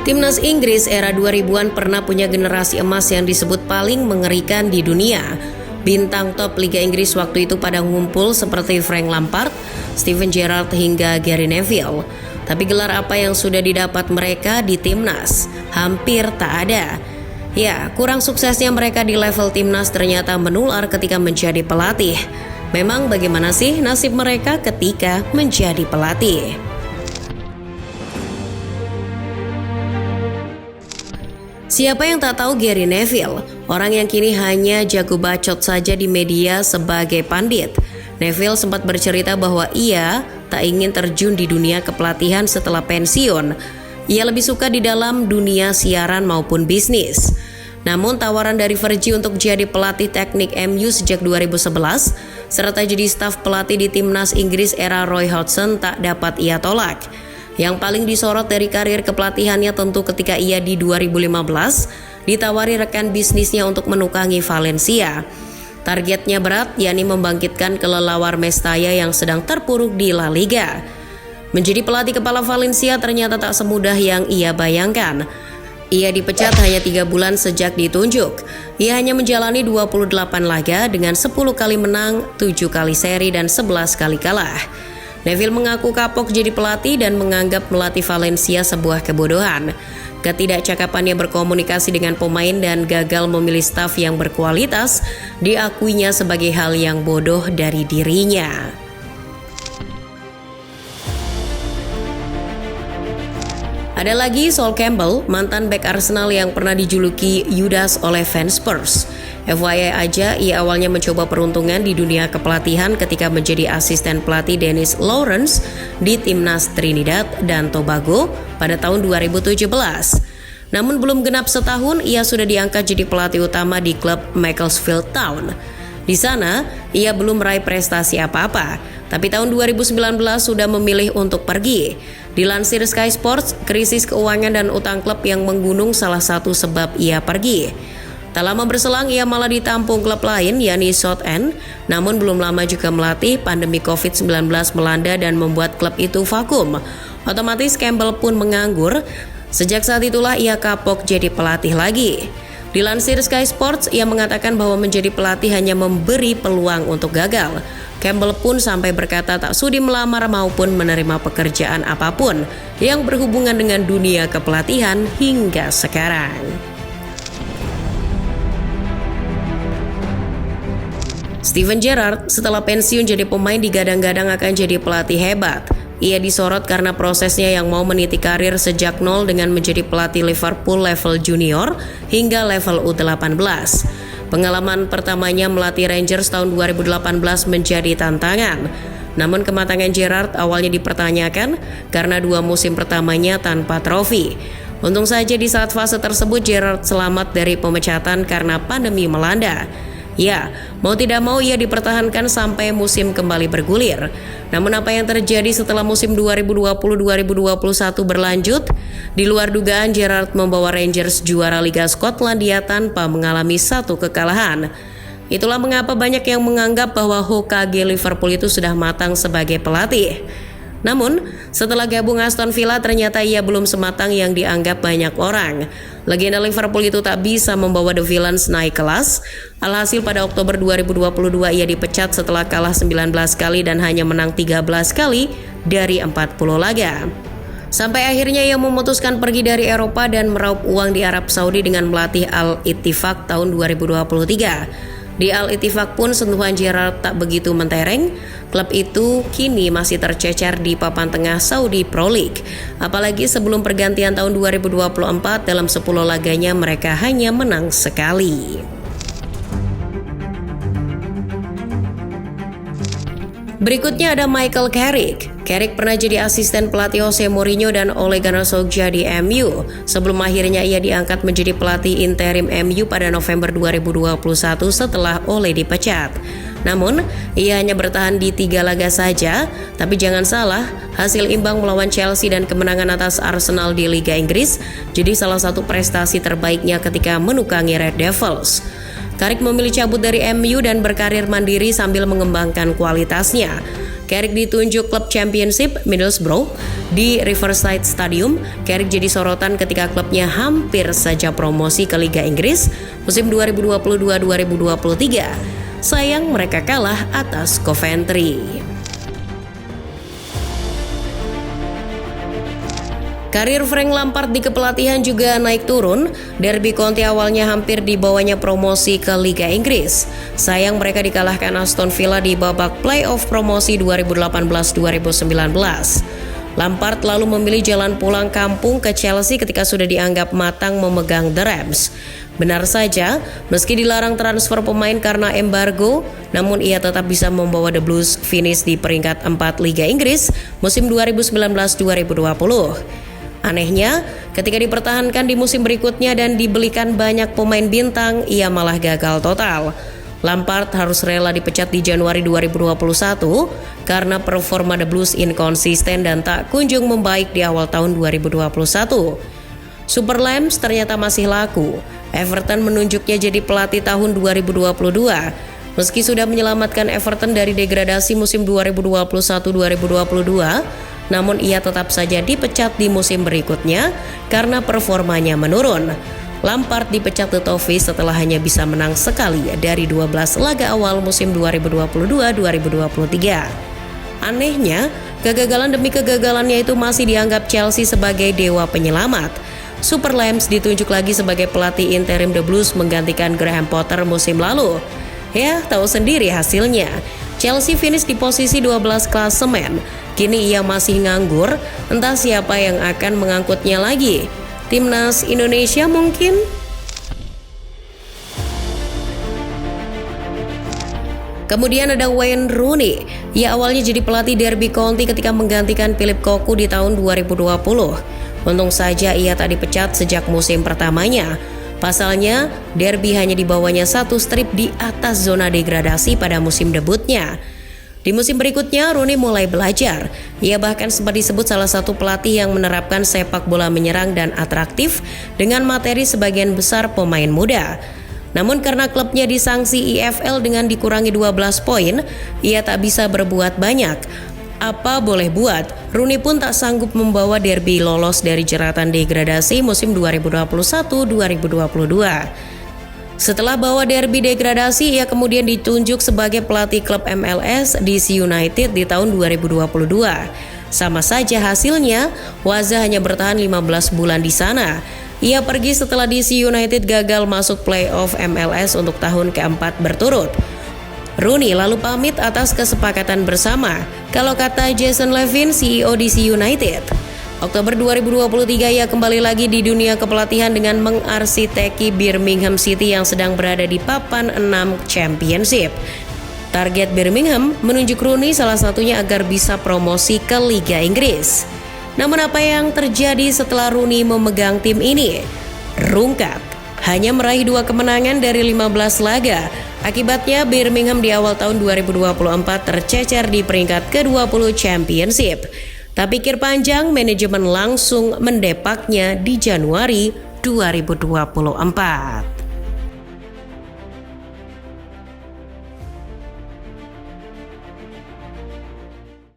Timnas Inggris era 2000-an pernah punya generasi emas yang disebut paling mengerikan di dunia. Bintang top Liga Inggris waktu itu pada ngumpul seperti Frank Lampard, Steven Gerrard hingga Gary Neville. Tapi gelar apa yang sudah didapat mereka di Timnas? Hampir tak ada. Ya, kurang suksesnya mereka di level Timnas ternyata menular ketika menjadi pelatih. Memang bagaimana sih nasib mereka ketika menjadi pelatih? Siapa yang tak tahu Gary Neville, orang yang kini hanya jago bacot saja di media sebagai pandit. Neville sempat bercerita bahwa ia tak ingin terjun di dunia kepelatihan setelah pensiun. Ia lebih suka di dalam dunia siaran maupun bisnis. Namun tawaran dari Fergie untuk jadi pelatih teknik MU sejak 2011 serta jadi staf pelatih di Timnas Inggris era Roy Hodgson tak dapat ia tolak. Yang paling disorot dari karir kepelatihannya tentu ketika ia di 2015 ditawari rekan bisnisnya untuk menukangi Valencia. Targetnya berat, yakni membangkitkan kelelawar Mestalla yang sedang terpuruk di La Liga. Menjadi pelatih kepala Valencia ternyata tak semudah yang ia bayangkan. Ia dipecat hanya 3 bulan sejak ditunjuk. Ia hanya menjalani 28 laga dengan 10 kali menang, 7 kali seri dan 11 kali kalah. Neville mengaku kapok jadi pelatih dan menganggap melatih Valencia sebuah kebodohan. Ketidakcakapannya berkomunikasi dengan pemain dan gagal memilih staf yang berkualitas diakuinya sebagai hal yang bodoh dari dirinya. Ada lagi Sol Campbell, mantan bek Arsenal yang pernah dijuluki Judas oleh fans Spurs. FYI aja, ia awalnya mencoba peruntungan di dunia kepelatihan ketika menjadi asisten pelatih Dennis Lawrence di Timnas Trinidad dan Tobago pada tahun 2017. Namun belum genap setahun, ia sudah diangkat jadi pelatih utama di klub Macclesfield Town. Di sana, ia belum meraih prestasi apa-apa, tapi tahun 2019 sudah memilih untuk pergi. Dilansir Sky Sports, krisis keuangan dan utang klub yang menggunung salah satu sebab ia pergi. Tak lama berselang ia malah ditampung klub lain yakni Southend, namun belum lama juga melatih, pandemi COVID-19 melanda dan membuat klub itu vakum. Otomatis Campbell pun menganggur. Sejak saat itulah ia kapok jadi pelatih lagi. Dilansir Sky Sports, ia mengatakan bahwa menjadi pelatih hanya memberi peluang untuk gagal. Campbell pun sampai berkata tak sudi melamar maupun menerima pekerjaan apapun yang berhubungan dengan dunia kepelatihan hingga sekarang. Steven Gerrard setelah pensiun jadi pemain digadang-gadang akan jadi pelatih hebat. Ia disorot karena prosesnya yang mau meniti karir sejak nol dengan menjadi pelatih Liverpool level junior hingga level U18. Pengalaman pertamanya melatih Rangers tahun 2018 menjadi tantangan. Namun kematangan Gerrard awalnya dipertanyakan karena 2 musim pertamanya tanpa trofi. Untung saja di saat fase tersebut Gerrard selamat dari pemecatan karena pandemi melanda. Ya, mau tidak mau ia dipertahankan sampai musim kembali bergulir. Namun apa yang terjadi setelah musim 2020-2021 berlanjut? Di luar dugaan, Gerrard membawa Rangers juara Liga Skotlandia tanpa mengalami satu kekalahan. Itulah mengapa banyak yang menganggap bahwa Hokage Liverpool itu sudah matang sebagai pelatih. Namun, setelah gabung Aston Villa ternyata ia belum sematang yang dianggap banyak orang. Legenda Liverpool itu tak bisa membawa The Villains naik kelas. Alhasil pada Oktober 2022 ia dipecat setelah kalah 19 kali dan hanya menang 13 kali dari 40 laga. Sampai akhirnya ia memutuskan pergi dari Eropa dan meraup uang di Arab Saudi dengan melatih Al-Ittifaq tahun 2023. Di Al-Ittifaq pun sentuhan Gerrard tak begitu mentereng. Klub itu kini masih tercecer di papan tengah Saudi Pro League. Apalagi sebelum pergantian tahun 2024 dalam 10 laganya mereka hanya menang sekali. Berikutnya ada Michael Carrick. Carrick pernah jadi asisten pelatih Jose Mourinho dan Ole Gunnar Solskjaer di MU. Sebelum akhirnya ia diangkat menjadi pelatih interim MU pada November 2021 setelah Ole dipecat. Namun, ia hanya bertahan di 3 laga saja. Tapi jangan salah, hasil imbang melawan Chelsea dan kemenangan atas Arsenal di Liga Inggris jadi salah satu prestasi terbaiknya ketika menukangi Red Devils. Carrick memilih cabut dari MU dan berkarir mandiri sambil mengembangkan kualitasnya. Carrick ditunjuk klub Championship Middlesbrough di Riverside Stadium. Carrick jadi sorotan ketika klubnya hampir saja promosi ke Liga Inggris musim 2022-2023. Sayang mereka kalah atas Coventry. Karir Frank Lampard di kepelatihan juga naik turun. Derby County awalnya hampir dibawanya promosi ke Liga Inggris. Sayang mereka dikalahkan Aston Villa di babak playoff promosi 2018-2019. Lampard lalu memilih jalan pulang kampung ke Chelsea ketika sudah dianggap matang memegang The Rams. Benar saja, meski dilarang transfer pemain karena embargo, namun ia tetap bisa membawa The Blues finish di peringkat 4 Liga Inggris musim 2019-2020. Anehnya, ketika dipertahankan di musim berikutnya dan dibelikan banyak pemain bintang, ia malah gagal total. Lampard harus rela dipecat di Januari 2021 karena performa The Blues inkonsisten dan tak kunjung membaik di awal tahun 2021. Super Lambs ternyata masih laku. Everton menunjuknya jadi pelatih tahun 2022. Meski sudah menyelamatkan Everton dari degradasi musim 2021-2022, namun ia tetap saja dipecat di musim berikutnya karena performanya menurun. Lampard dipecat The Toffees setelah hanya bisa menang sekali dari 12 laga awal musim 2022-2023. Anehnya, kegagalan demi kegagalannya itu masih dianggap Chelsea sebagai dewa penyelamat. Super Lambs ditunjuk lagi sebagai pelatih interim The Blues menggantikan Graham Potter musim lalu. Ya, tahu sendiri hasilnya. Chelsea finish di posisi 12 klasemen. Kini ia masih nganggur, entah siapa yang akan mengangkutnya lagi. Timnas Indonesia mungkin? Kemudian ada Wayne Rooney. Ia awalnya jadi pelatih Derby County ketika menggantikan Philip Cocu di tahun 2020. Untung saja ia tak dipecat sejak musim pertamanya. Pasalnya, Derby hanya dibawanya satu strip di atas zona degradasi pada musim debutnya. Di musim berikutnya, Rooney mulai belajar. Ia bahkan sempat disebut salah satu pelatih yang menerapkan sepak bola menyerang dan atraktif dengan materi sebagian besar pemain muda. Namun karena klubnya disanksi EFL dengan dikurangi 12 poin, ia tak bisa berbuat banyak. Apa boleh buat, Rooney pun tak sanggup membawa Derby lolos dari jeratan degradasi musim 2021-2022. Setelah bawa Derby degradasi, ia kemudian ditunjuk sebagai pelatih klub MLS DC United di tahun 2022. Sama saja hasilnya, Waza hanya bertahan 15 bulan di sana. Ia pergi setelah DC United gagal masuk playoff MLS untuk tahun keempat berturut. Rooney lalu pamit atas kesepakatan bersama, kalau kata Jason Levin, CEO DC United. Oktober 2023 ia kembali lagi di dunia kepelatihan dengan mengarsiteki Birmingham City yang sedang berada di papan 6 Championship. Target Birmingham menunjuk Rooney salah satunya agar bisa promosi ke Liga Inggris. Namun apa yang terjadi setelah Rooney memegang tim ini? Rungkat, hanya meraih 2 kemenangan dari 15 laga. Akibatnya Birmingham di awal tahun 2024 tercecer di peringkat ke-20 Championship. Tak pikir panjang, manajemen langsung mendepaknya di Januari 2024.